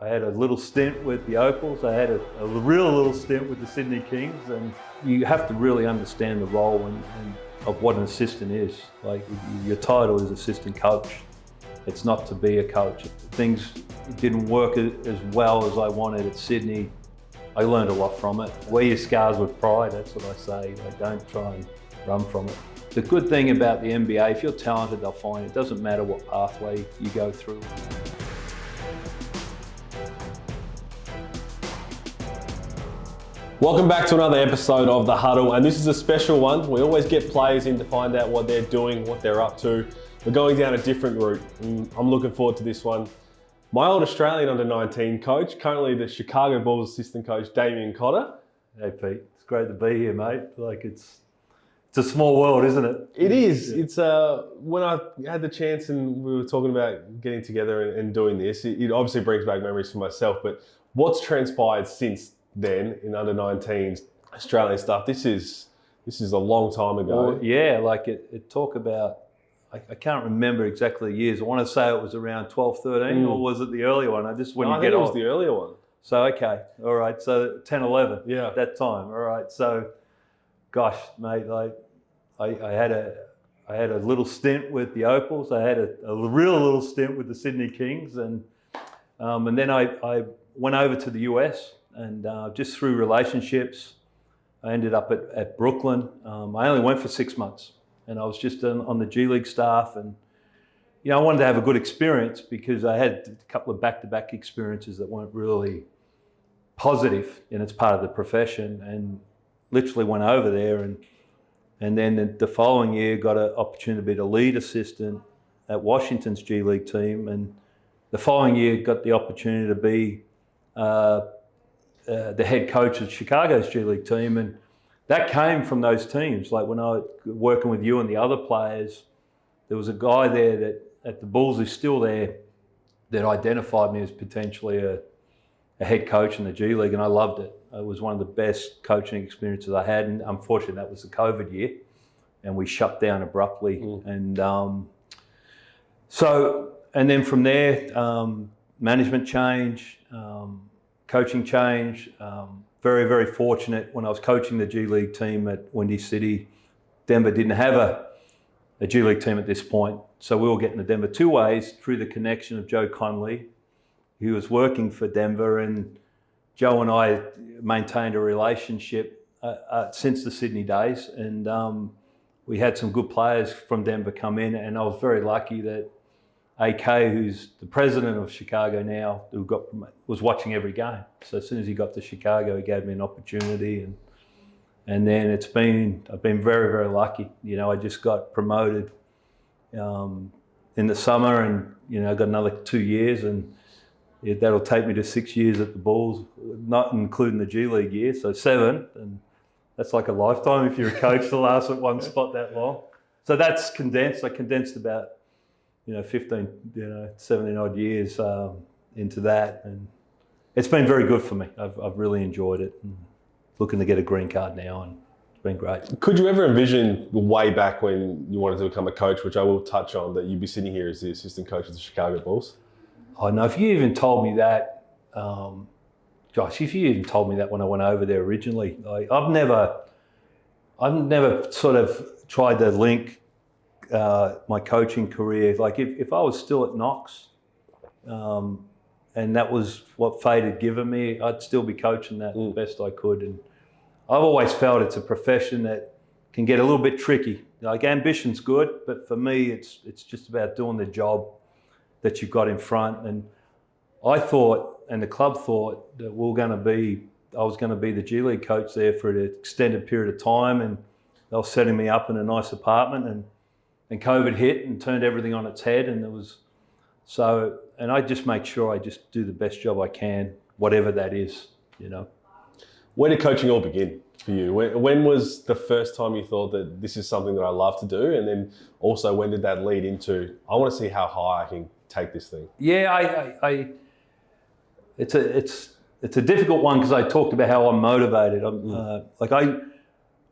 I had a little stint with the Opals. I had a real little stint with the Sydney Kings, and you have to really understand the role and of what an assistant is. Like, your title is assistant coach. It's not to be a coach. Things didn't work as well as I wanted at Sydney. I learned a lot from it. Wear your scars with pride, that's what I say. Like, don't try and run from it. The good thing about the NBA, if you're talented, they'll find it. It doesn't matter what pathway you go through. Welcome back to another episode of The Huddle, and this is a special one. We always get players in to find out what they're doing, what they're up to. We're going down a different route, and I'm looking forward to this one. My old Australian under-19 coach, currently the Chicago Bulls assistant coach, Damian Cotter. Hey Pete, it's great to be here, mate. Like, it's a small world, isn't it? It is. It's when I had the chance and we were talking about getting together and doing this, it obviously brings back memories for myself, but what's transpired since then in under-19s Australian stuff, this is a long time ago. Well, yeah, like it talk about, I can't remember exactly the years. I want to say it was around 12, 13, or was it the earlier one? I think it was the earlier one. So, okay, all right, so 10, 11 at that time, all right. So, gosh, mate, like I had a little stint with the Opals. I had a real little stint with the Sydney Kings, and then I went over to the US, and just through relationships, I ended up at Brooklyn. I only went for 6 months, and I was just on the G League staff, and I wanted to have a good experience because I had a couple of back-to-back experiences that weren't really positive, and it's part of the profession, and literally went over there, and then the following year got an opportunity to be the lead assistant at Washington's G League team, and the following year got the opportunity to be the head coach of Chicago's G League team, and that came from those teams. Like, when I was working with you and the other players, there was a guy there that at the Bulls who's still there that identified me as potentially a head coach in the G League, and I loved it. It was one of the best coaching experiences I had, and unfortunately that was the COVID year, and we shut down abruptly. And then from there, management change, coaching change. Very, very fortunate when I was coaching the G League team at Windy City. Denver didn't have a G League team at this point, so we were getting to Denver two ways, through the connection of Joe Conley, who was working for Denver, and Joe and I maintained a relationship since the Sydney days, and we had some good players from Denver come in, and I was very lucky that AK, who's the president of Chicago now, was watching every game. So as soon as he got to Chicago, he gave me an opportunity, and then I've been very, very lucky. I just got promoted in the summer, and I got another 2 years, and that'll take me to 6 years at the Bulls, not including the G League year, so 7, and that's like a lifetime if you're a coach to last at one spot that long. So that's condensed. I condensed about 15, 17 odd years into that, and it's been very good for me. I've really enjoyed it, and looking to get a green card now, and it's been great. Could you ever envision way back when you wanted to become a coach, which I will touch on, that you'd be sitting here as the assistant coach of the Chicago Bulls? Oh no, if you even told me that, Josh, if you even told me that when I went over there originally, like, I've never sort of tried to link my coaching career. Like, if I was still at Knox, and that was what fate had given me, I'd still be coaching that the best I could. And I've always felt it's a profession that can get a little bit tricky. Like, ambition's good, but for me, it's just about doing the job that you've got in front. And I thought, and the club thought, that I was going to be the G League coach there for an extended period of time, and they were setting me up in a nice apartment, and COVID hit and turned everything on its head, and I just make sure I just do the best job I can, whatever that is, Where did coaching all begin for you? When was the first time you thought that this is something that I love to do? And then also, when did that lead into, I want to see how high I can take this thing? Yeah, it's a difficult one, because I talked about how I'm motivated.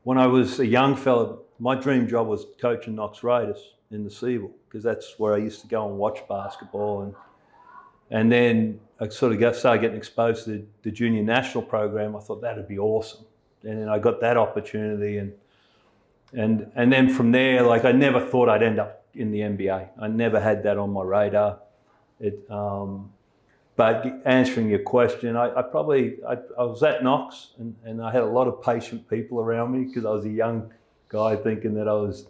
When I was a young fella, my dream job was coaching Knox Raiders in the Seabolt, because that's where I used to go and watch basketball. And then I sort of started getting exposed to the junior national program. I thought that'd be awesome, and then I got that opportunity, and then from there, like I never thought I'd end up in the NBA. I never had that on my radar. But answering your question, I was at Knox, and I had a lot of patient people around me because I was a young guy thinking that I was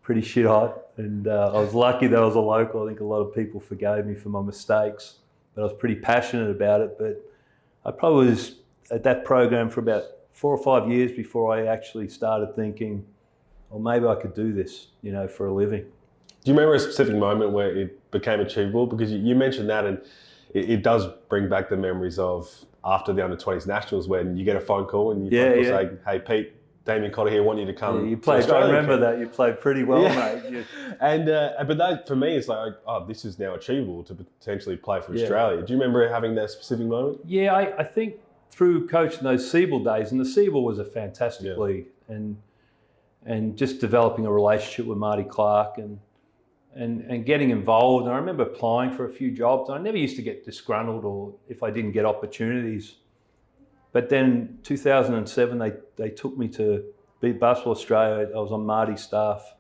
pretty shit hot, and I was lucky that I was a local. I think a lot of people forgave me for my mistakes, but I was pretty passionate about it. But I probably was at that program for about 4 or 5 years before I actually started thinking, well, maybe I could do this, for a living. Do you remember a specific moment where it became achievable? Because you mentioned that, and it does bring back the memories of after the under-20s nationals when you get a phone call and you say, hey, Pete, Damian Cotter here, want you to come. You played. I remember that. You played pretty well, mate. And but that for me, it's like, oh, this is now achievable to potentially play for Australia. Do you remember having that specific moment? Yeah, I think through coaching those Seabull days, and the Seabull was a fantastic league, and just developing a relationship with Marty Clark and getting involved. And I remember applying for a few jobs. I never used to get disgruntled or if I didn't get opportunities. But then 2007, they took me to Beat Basketball Australia. I was on Marty's staff,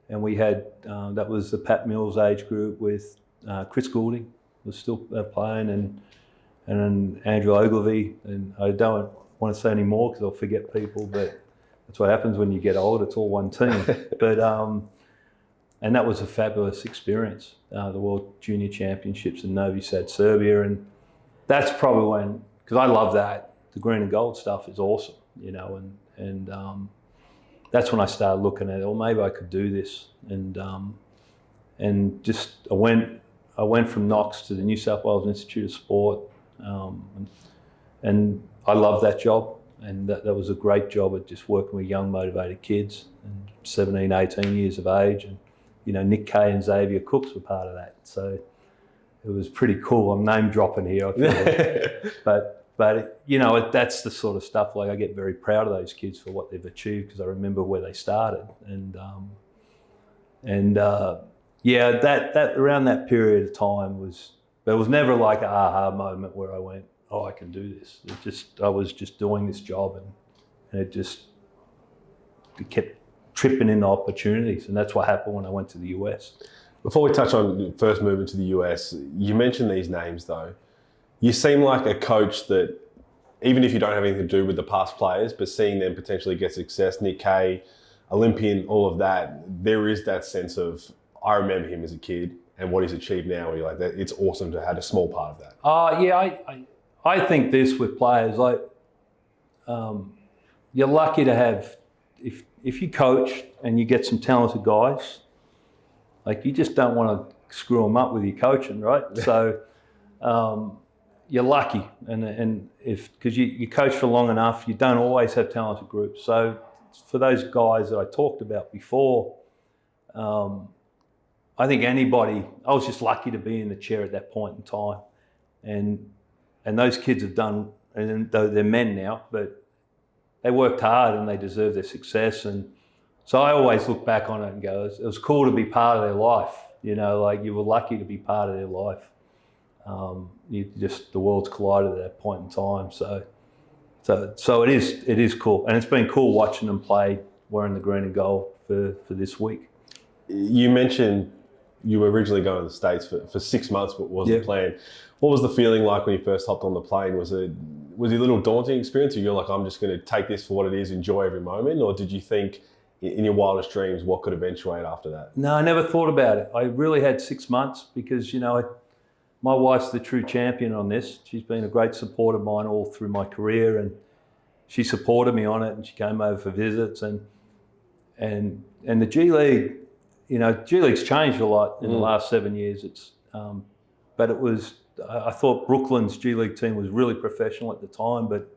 and we had, that was the Pat Mills age group with Chris Goulding was still playing, and Andrew Ogilvy. And I don't want to say any more because I'll forget people, but that's what happens when you get old. It's all one team. But and that was a fabulous experience, the World Junior Championships in Novi Sad, Serbia. And that's probably when, because I love that, the green and gold stuff is awesome, and that's when I started looking at it, well, maybe I could do this. And just I went from Knox to the New South Wales Institute of Sport, and I loved that job. And that was a great job at just working with young, motivated kids, and 17, 18 years of age. And Nick Kay and Xavier Cooks were part of that. So it was pretty cool. I'm name dropping here, I feel but that's the sort of stuff, like I get very proud of those kids for what they've achieved because I remember where they started. That around that period of time there was never like an aha moment where I went, oh, I can do this. I was just doing this job, and it kept tripping into opportunities, and that's what happened when I went to the US. Before we touch on first moving to the US, you mentioned these names though. You seem like a coach that, even if you don't have anything to do with the past players, but seeing them potentially get success, Nick Kay, Olympian, all of that, there is that sense of, I remember him as a kid and what he's achieved now. Where you're like, it's awesome to have had a small part of that. I think this with players, like you're lucky to have, if you coach and you get some talented guys, like you just don't want to screw them up with your coaching, right? So you're lucky, and because you coach for long enough, you don't always have talented groups. So for those guys that I talked about before, I think I was just lucky to be in the chair at that point in time, and those kids have done, and though they're men now, but they worked hard and they deserve their success. And so I always look back on it and go, it was cool to be part of their life. Like you were lucky to be part of their life. The worlds collided at that point in time. So it is cool, and it's been cool watching them play wearing the green and gold for this week. You mentioned you were originally going to the States for 6 months, but wasn't the plan. What was the feeling like when you first hopped on the plane? Was it a little daunting experience, or you're like, I'm just going to take this for what it is, enjoy every moment? Or did you think in your wildest dreams what could eventuate after that? No, I never thought about it. I really had 6 months because, my wife's the true champion on this. She's been a great support of mine all through my career, and she supported me on it, and she came over for visits. And the G League, G League's changed a lot in the last 7 years. But it was, I thought Brooklyn's G League team was really professional at the time, but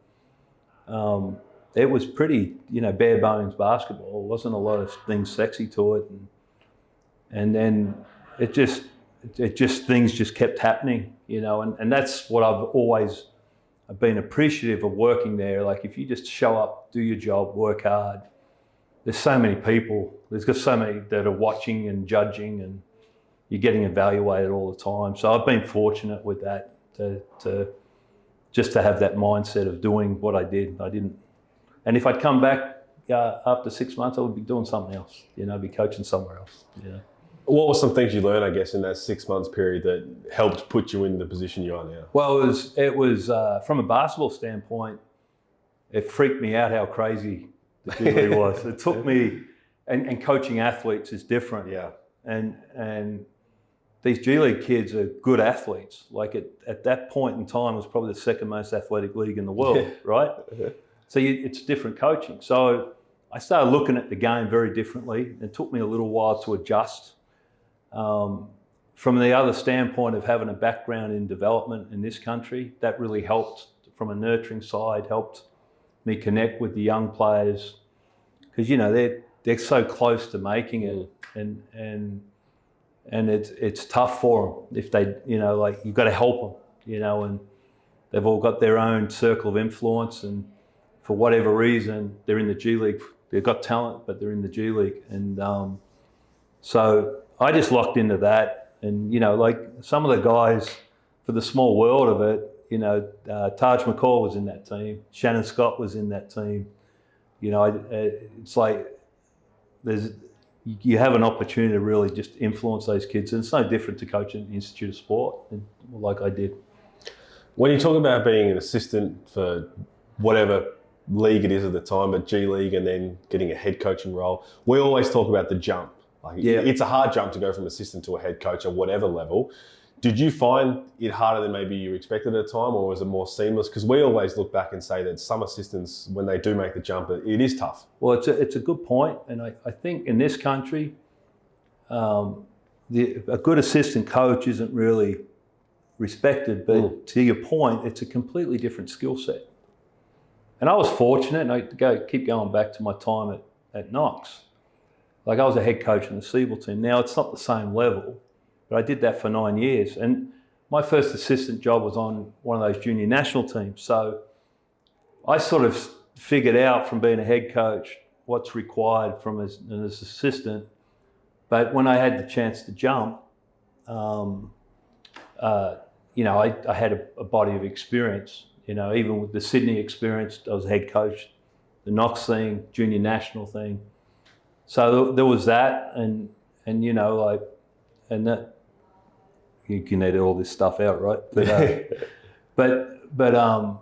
it was pretty, bare bones basketball. There wasn't a lot of things sexy to it, and then it just things just kept happening, and that's what I've been appreciative of working there. Like if you just show up, do your job, work hard. There's so many people. There's got so many that are watching and judging, and you're getting evaluated all the time. So I've been fortunate with that. to just to have that mindset of doing what I did. I didn't, and if I'd come back after 6 months, I would be doing something else. Be coaching somewhere else. What were some things you learned, I guess, in that 6 months period that helped put you in the position you are now? Well, it was from a basketball standpoint, it freaked me out how crazy the G League was. It took me, and coaching athletes is different. Yeah. And these G League kids are good athletes. Like at that point in time, it was probably the second most athletic league in the world, right? So it's different coaching. So I started looking at the game very differently. It took me a little while to adjust. From the other standpoint of having a background in development in this country, that really helped from a nurturing side, helped me connect with the young players because, they're so close to making it and it's tough for them if they, you've got to help them, and they've all got their own circle of influence and for whatever reason, they're in the G League. They've got talent, but they're in the G League. And so I just locked into that. And, some of the guys, for the small world of it, Taj McCall was in that team. Shannon Scott was in that team. It's like you have an opportunity to really just influence those kids. And it's no different to coaching at the Institute of Sport, like I did. When you talk about being an assistant for whatever league it is at the time, but G League and then getting a head coaching role, we always talk about the jump. It's a hard jump to go from assistant to a head coach at whatever level. Did you find it harder than maybe you expected at the time, or was it more seamless? Because we always look back and say that some assistants, when they do make the jump, it is tough. Well, it's a good point, and I think in this country, a good assistant coach isn't really respected, but to your point, it's a completely different skill set. And I was fortunate, and I keep going back to my time at Knox. Like I was a head coach in the Siebel team. Now it's not the same level, but I did that for 9 years. And my first assistant job was on one of those junior national teams. So I sort of figured out from being a head coach what's required from as an assistant. But when I had the chance to jump, I had a body of experience. Even with the Sydney experience, I was a head coach, the Knox thing, junior national thing. So there was that, and that you can edit all this stuff out, right? But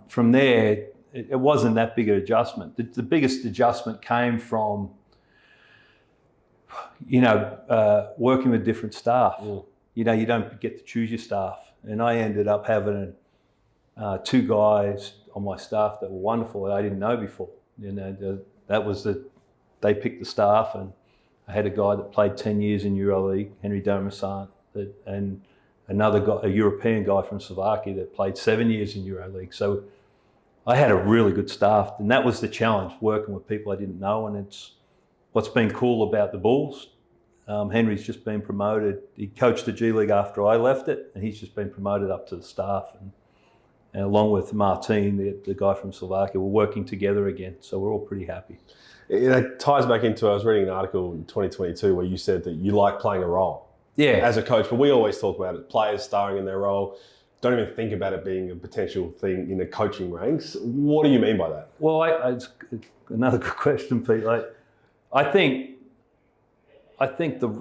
from there, it wasn't that big an adjustment. The biggest adjustment came from working with different staff. You don't get to choose your staff, and I ended up having 2 guys on my staff that were wonderful that I didn't know before. They picked the staff, and I had a guy that played 10 years in EuroLeague, Henry Domisant, and another guy, a European guy from Slovakia that played 7 years in EuroLeague. So I had a really good staff, and that was the challenge, working with people I didn't know. And it's what's been cool about the Bulls. Henry's just been promoted. He coached the G League after I left it, and he's just been promoted up to the staff. And along with Martin, the guy from Slovakia, we're working together again. So we're all pretty happy. It ties back into, I was reading an article in 2022 where you said that you like playing a role as a coach, but we always talk about it, players starring in their role, don't even think about it being a potential thing in the coaching ranks. What do you mean by that? Well, it's another good question, Pete. I think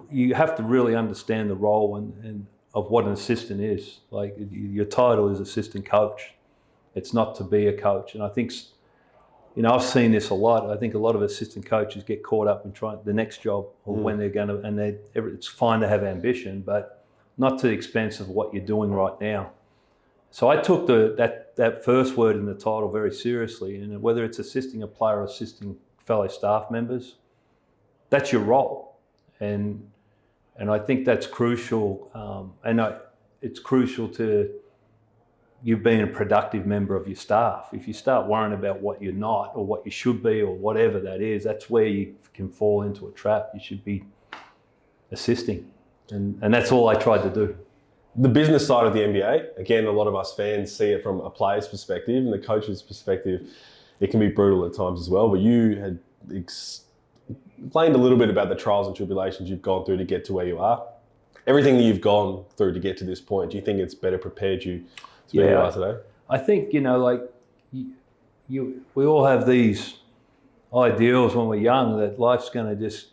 you have to really understand the role and of what an assistant is. Like your title is assistant coach. It's not to be a coach. And I think, I've seen this a lot. I think a lot of assistant coaches get caught up in trying the next job or when they're going to, and it's fine to have ambition, but not to the expense of what you're doing right now. So I took that first word in the title very seriously, and whether it's assisting a player or assisting fellow staff members, that's your role. And I think that's crucial, it's crucial to you being a productive member of your staff. If you start worrying about what you're not or what you should be or whatever that is, that's where you can fall into a trap. You should be assisting. And that's all I tried to do. The business side of the NBA, again, a lot of us fans see it from a player's perspective, and the coach's perspective, it can be brutal at times as well. But you had explained a little bit about the trials and tribulations you've gone through to get to where you are. Everything that you've gone through to get to this point, do you think it's better prepared you to be who you are today? I think, like we all have these ideals when we're young that life's going to just,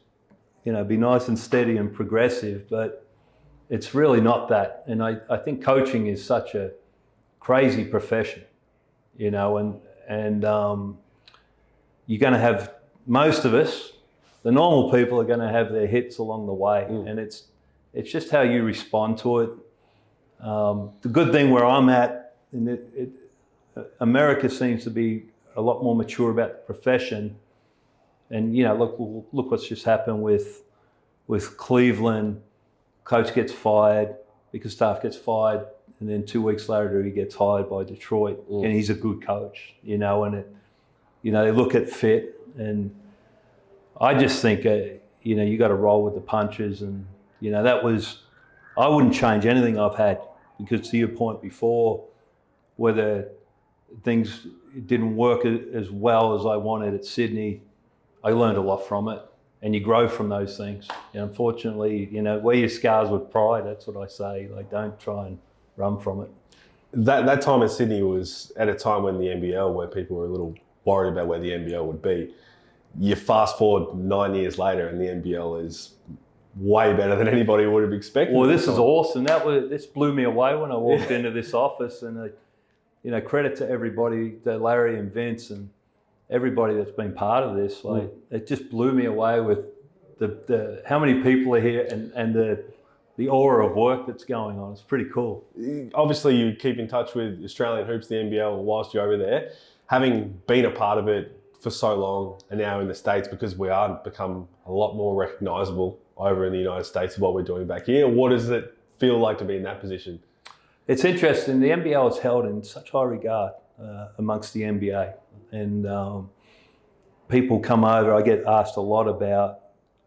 be nice and steady and progressive, but it's really not that. And I think coaching is such a crazy profession, and you're going to have, most of us, the normal people are going to have their hits along the way, and it's just how you respond to it. The good thing where I'm at, America seems to be a lot more mature about the profession, and look what's just happened with Cleveland. Coach gets fired because staff gets fired, and then 2 weeks later he gets hired by Detroit, and he's a good coach, and they look at fit, and I just think you got to roll with the punches, and I wouldn't change anything I've had, because to your point before, whether things didn't work as well as I wanted at Sydney, I learned a lot from it, and you grow from those things. And unfortunately, wear your scars with pride. That's what I say. Like, don't try and run from it. That time at Sydney was at a time when the NBL, where people were a little worried about where the NBL would be. You fast forward 9 years later, and the NBL is way better than anybody would have expected. Well, this is awesome. This blew me away when I walked into this office, and credit to everybody, to Larry and Vince and everybody that's been part of this. Like, it just blew me away with the how many people are here and the aura of work that's going on. It's pretty cool. Obviously, you keep in touch with Australian hoops, the NBL, whilst you're over there. Having been a part of it for so long, and now in the States, because we are become a lot more recognisable over in the United States of what we're doing back here, what does it feel like to be in that position? It's interesting. The NBL is held in such high regard amongst the NBA, and people come over. I get asked a lot about,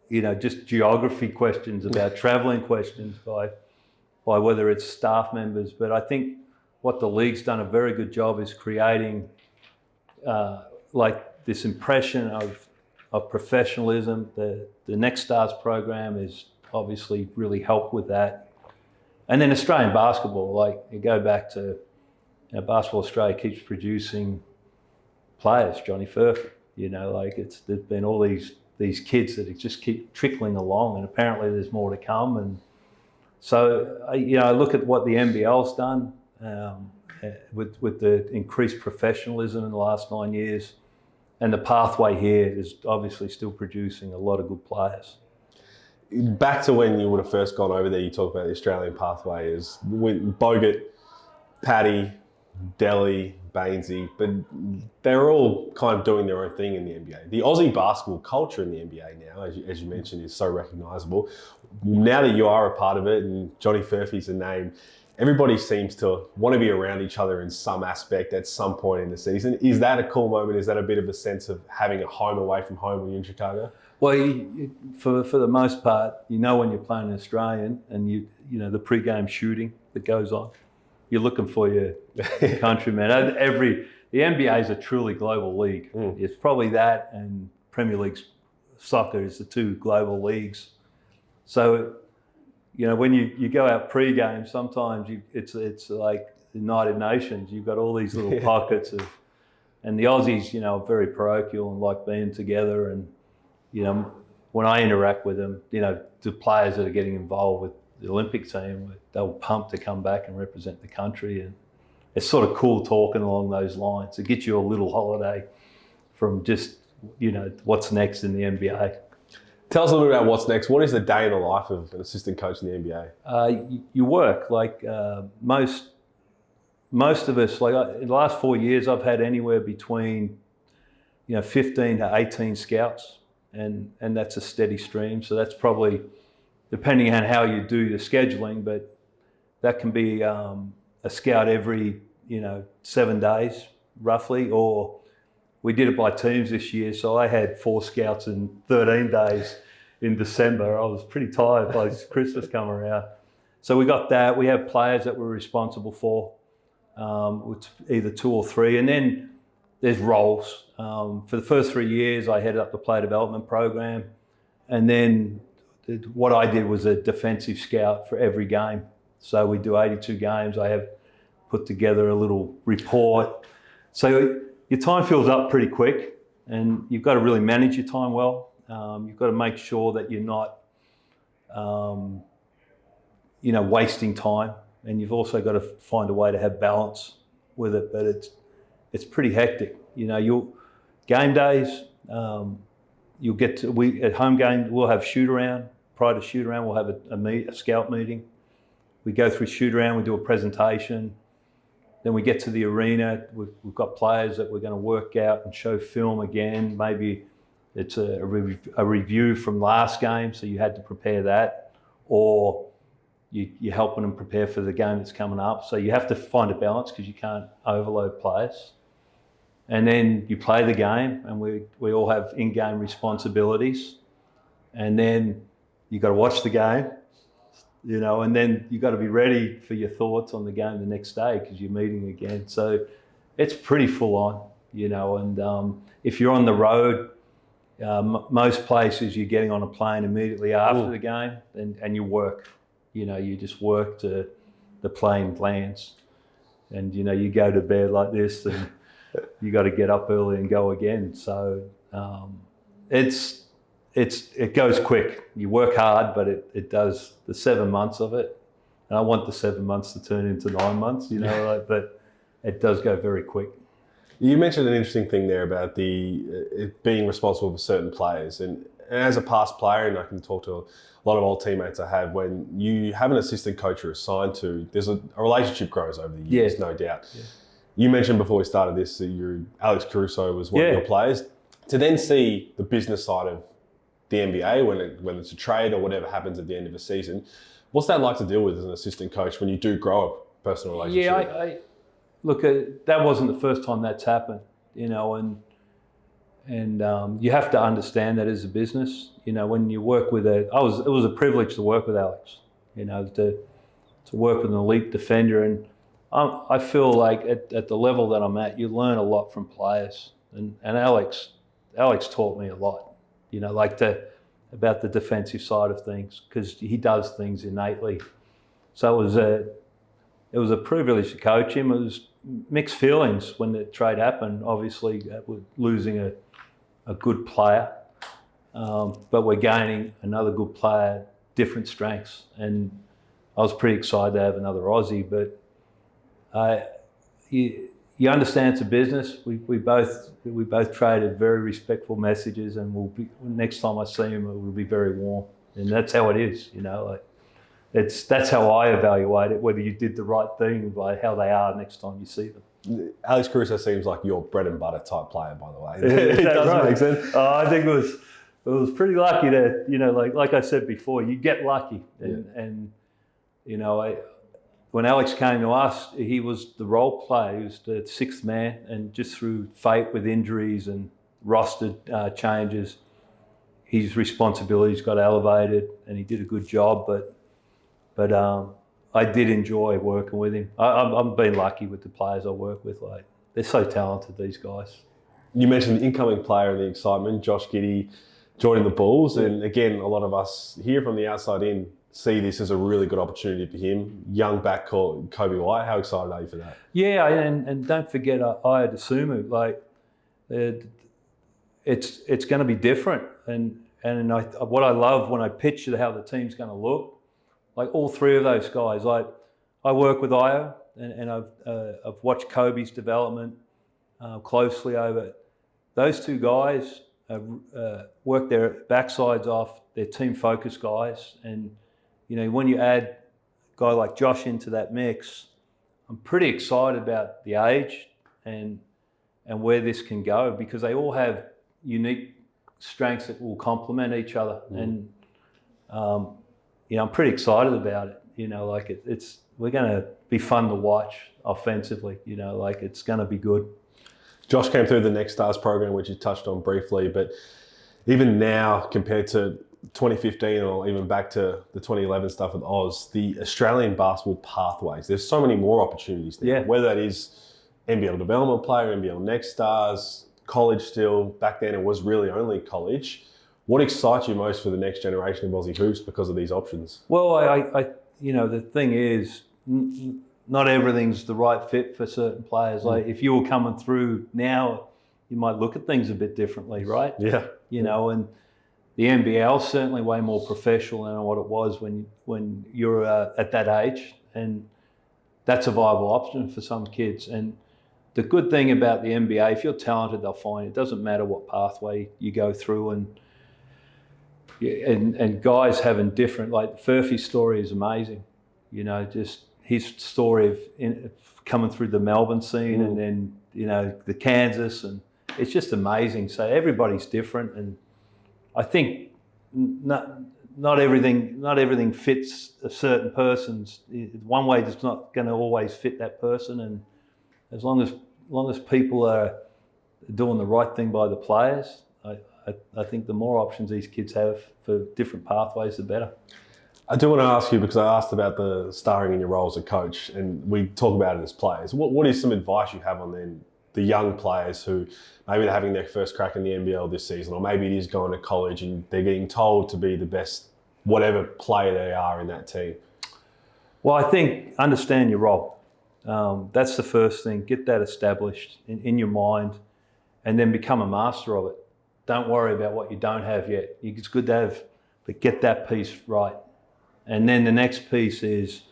just geography questions, about travelling questions by whether it's staff members. But I think what the league's done a very good job is creating this impression of professionalism. The Next Stars program is obviously really helped with that. And then Australian basketball, you go back to, Basketball Australia keeps producing players, Johnny Furphy, there's been all these kids that just keep trickling along, and apparently there's more to come. And so, I look at what the NBL's done with the increased professionalism in the last 9 years, and the pathway here is obviously still producing a lot of good players. Back to when you would have first gone over there, you talked about the Australian pathway is with Bogut, Paddy, Delhi, Bainesy, but they're all kind of doing their own thing in the NBA. The Aussie basketball culture in the NBA now, as you mentioned, is so recognisable. Now that you are a part of it, and Johnny Furphy's a name, everybody seems to want to be around each other in some aspect at some point in the season. Is that a cool moment? Is that a bit of a sense of having a home away from home when you're in Chicago? Well, for the most part, when you're playing an Australian, and the pre-game shooting that goes on, you're looking for your countrymen. The NBA is a truly global league. It's probably that and Premier League soccer is the two global leagues. So, when you go out pre-game, sometimes it's like the United Nations. You've got all these little pockets and the Aussies, are very parochial and like being together. And, when I interact with them, the players that are getting involved with the Olympic team, they'll pump to come back and represent the country. And it's sort of cool talking along those lines. It gets you a little holiday from just, what's next in the NBA. Tell us a little bit about what's next. What is the day in the life of an assistant coach in the NBA? You work most of us. In the last 4 years, I've had anywhere between 15 to 18 scouts, and that's a steady stream. So that's probably, depending on how you do your scheduling, but that can be a scout every 7 days roughly, or we did it by teams this year. So I had 4 scouts in 13 days in December. I was pretty tired by Christmas come around. So we got that. We have players that we're responsible for, with either 2 or 3. And then there's roles. For the first 3 years, I headed up the player development program. And then what I did was a defensive scout for every game. So we do 82 games. I have put together a little report. So your time fills up pretty quick, and you've got to really manage your time well. You've got to make sure that you're not, wasting time, and you've also got to find a way to have balance with it. But it's pretty hectic. You'll game days. You'll get to at home game. We'll have shoot around. Prior to shoot around, we'll have a scout meeting. We go through shoot around. We do a presentation. Then we get to the arena. We've got players that we're going to work out and show film again. Maybe it's a review from last game, so you had to prepare that, or you're helping them prepare for the game that's coming up. So you have to find a balance because you can't overload players. And then you play the game, and we all have in-game responsibilities. And then you got to watch the game, and then you got to be ready for your thoughts on the game the next day because you're meeting again. So it's pretty full on, and if you're on the road, most places you're getting on a plane immediately after the game and you work. You just work to the plane lands, and you go to bed like this, and you got to get up early and go again. So it goes quick. You work hard, but it does the 7 months of it, and I want the 7 months to turn into 9 months. But it does go very quick. You mentioned an interesting thing there about it being responsible for certain players, and as a past player, and I can talk to a lot of old teammates I have, when you have an assistant coach you're assigned to, there's a relationship grows over the years, no doubt. Yeah. You mentioned before we started this that Alex Caruso was one of your players. To then see the business side of the NBA when it's a trade or whatever happens at the end of a season, what's that like to deal with as an assistant coach when you do grow a personal relationship? Yeah, look, that wasn't the first time that's happened, and you have to understand that as a business. When you work with it was a privilege to work with Alex, to work with an elite defender, and I feel like at the level that I'm at, you learn a lot from players, and Alex taught me a lot, about the defensive side of things, because he does things innately. So it was a privilege to coach him. It was mixed feelings when the trade happened, obviously, with losing a good player, but we're gaining another good player, different strengths, and I was pretty excited to have another Aussie. But you understand it's a business. We both traded very respectful messages, and next time I see him, it will be very warm, and that's how it is. That's how I evaluate it, whether you did the right thing by how they are next time you see them. Alex Caruso seems like your bread and butter type player, by the way. It does right. make sense. I think it was pretty lucky that, like I said before, you get lucky. And when Alex came to us, he was the role player. He was the sixth man, and just through fate with injuries and roster changes, his responsibilities got elevated, and he did a good job. But I did enjoy working with him. I've been lucky with the players I work with. They're so talented, these guys. You mentioned the incoming player and the excitement, Josh Giddey joining the Bulls. And again, a lot of us here from the outside in see this as a really good opportunity for him. Young backcourt, Kobe White. How excited are you for that? Yeah, and don't forget Aya DeSumo. It's going to be different. And what I love when I picture how the team's going to look, all three of those guys. I work with Aya, and I've watched Kobe's development closely over. Those two guys work their backsides off. They're team-focused guys, and when you add a guy like Josh into that mix, I'm pretty excited about the age and where this can go, because they all have unique strengths that will complement each other. And I'm pretty excited about it. We're going to be fun to watch offensively. It's going to be good. Josh came through the Next Stars program, which you touched on briefly, but even now compared to 2015 or even back to the 2011 stuff with Oz, the Australian basketball pathways, there's so many more opportunities there. Yeah. Whether that is NBL development player, NBL Next Stars, college still. Back then it was really only college. What excites you most for the next generation of Aussie hoops because of these options? Well, the thing is, not everything's the right fit for certain players. Like if you were coming through now, you might look at things a bit differently, right? Yeah. You know, and the NBL is certainly way more professional than what it was when you're at that age, and that's a viable option for some kids. And the good thing about the NBA, if you're talented, they'll find it doesn't matter what pathway you go through, and guys having different, like Furphy's story is amazing. You know, just his story of coming through the Melbourne scene and then, you know, the Kansas, and it's just amazing. So everybody's different, and I think not everything fits a certain person's. One way that's not going to always fit that person, and as long as people are doing the right thing by the players, I think the more options these kids have for different pathways, the better. I do want to ask you, because I asked about the starring in your role as a coach, and we talk about it as players. What is some advice you have on then the young players who maybe they're having their first crack in the NBL this season, or maybe it is going to college and they're getting told to be the best whatever player they are in that team? Well, I think understand your role. That's the first thing. Get that established in your mind, and then become a master of it. Don't worry about what you don't have yet. It's good to have, but get that piece right. And then the next piece is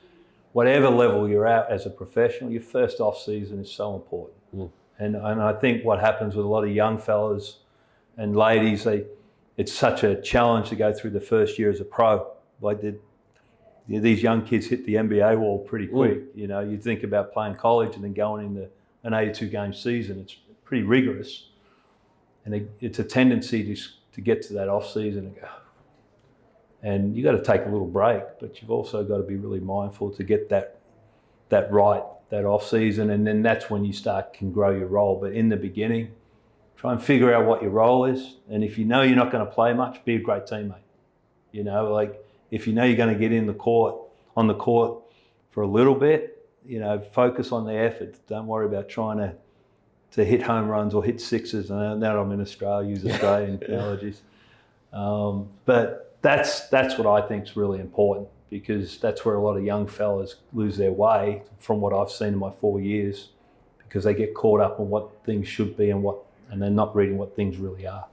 whatever level you're at as a professional, your first off season is so important. And I think what happens with a lot of young fellas and ladies, it's such a challenge to go through the first year as a pro. Like these young kids hit the NBA wall pretty quick. You know, you think about playing college and then going into an 82-game season. It's pretty rigorous, and it's a tendency to get to that off season and go. And you got to take a little break, but you've also got to be really mindful to get that right, that off season, and then that's when you can grow your role. But in the beginning, try and figure out what your role is, and if you know you're not going to play much, be a great teammate. You know, like if you know you're going to get on the court for a little bit, you know, focus on the effort. Don't worry about trying to hit home runs or hit sixes. And now I'm in Australia, use Australian analogies, but that's what I think is really important, because that's where a lot of young fellas lose their way, from what I've seen in my 4 years, because they get caught up on what things should be and they're not reading what things really are.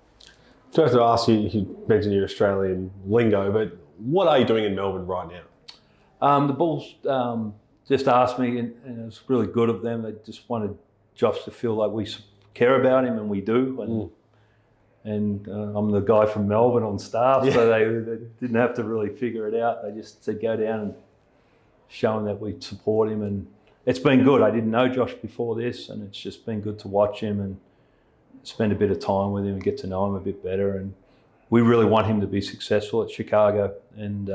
So I have to ask you, you mentioned your Australian lingo, but what are you doing in Melbourne right now? The Bulls just asked me, and it was really good of them. They just wanted Josh to feel like we care about him, and we do. And I'm the guy from Melbourne on staff, so they didn't have to really figure it out. They just said go down and show him that we support him, and it's been good. I didn't know Josh before this, and it's just been good to watch him and spend a bit of time with him and get to know him a bit better. And we really want him to be successful at Chicago, and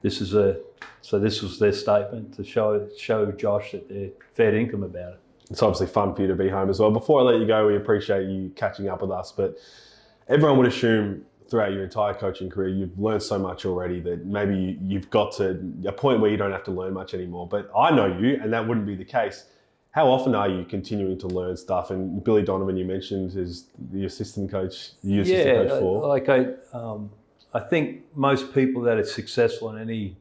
this was their statement to show Josh that they're fair income about it. It's obviously fun for you to be home as well. Before I let you go, we appreciate you catching up with us, but everyone would assume throughout your entire coaching career, you've learned so much already that maybe you've got to a point where you don't have to learn much anymore. But I know you, and that wouldn't be the case. How often are you continuing to learn stuff? And Billy Donovan, you mentioned, is the assistant coach, the assistant coach for. Like I think most people that are successful in any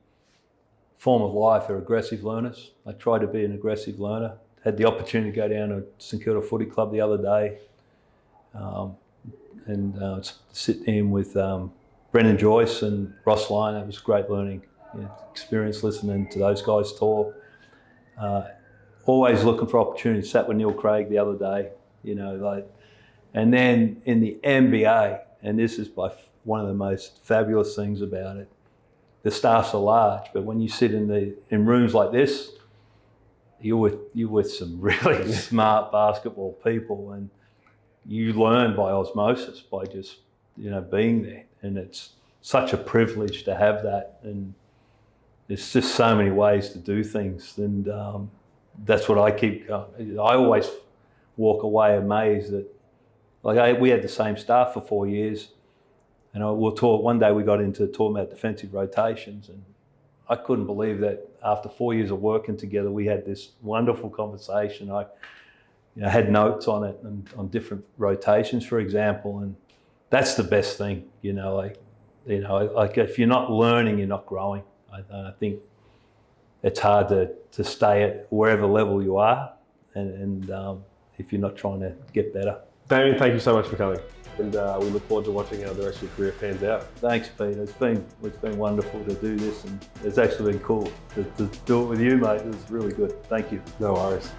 form of life are aggressive learners. I try to be an aggressive learner. Had the opportunity to go down to St Kilda Footy Club the other day and sit in with Brendan Joyce and Ross Lyon. That was great learning experience, listening to those guys talk. Always looking for opportunities. Sat with Neil Craig the other day, and then in the NBA, and this is by one of the most fabulous things about it, the staffs are large, but when you sit in rooms like this, you're with some really smart basketball people, and you learn by osmosis by just being there, and it's such a privilege to have that. And there's just so many ways to do things, and that's what I keep. I always walk away amazed that, we had the same staff for 4 years, and we'll talk. One day we got into talking about defensive rotations, and I couldn't believe that after 4 years of working together, we had this wonderful conversation. I had notes on it and on different rotations, for example, and that's the best thing. If you're not learning, you're not growing. I think it's hard to stay at wherever level you are, and if you're not trying to get better. Damian, thank you so much for coming, and we look forward to watching how the rest of your career pans out. Thanks, Pete. It's been wonderful to do this, and it's actually been cool to do it with you, mate. It was really good. Thank you. No worries.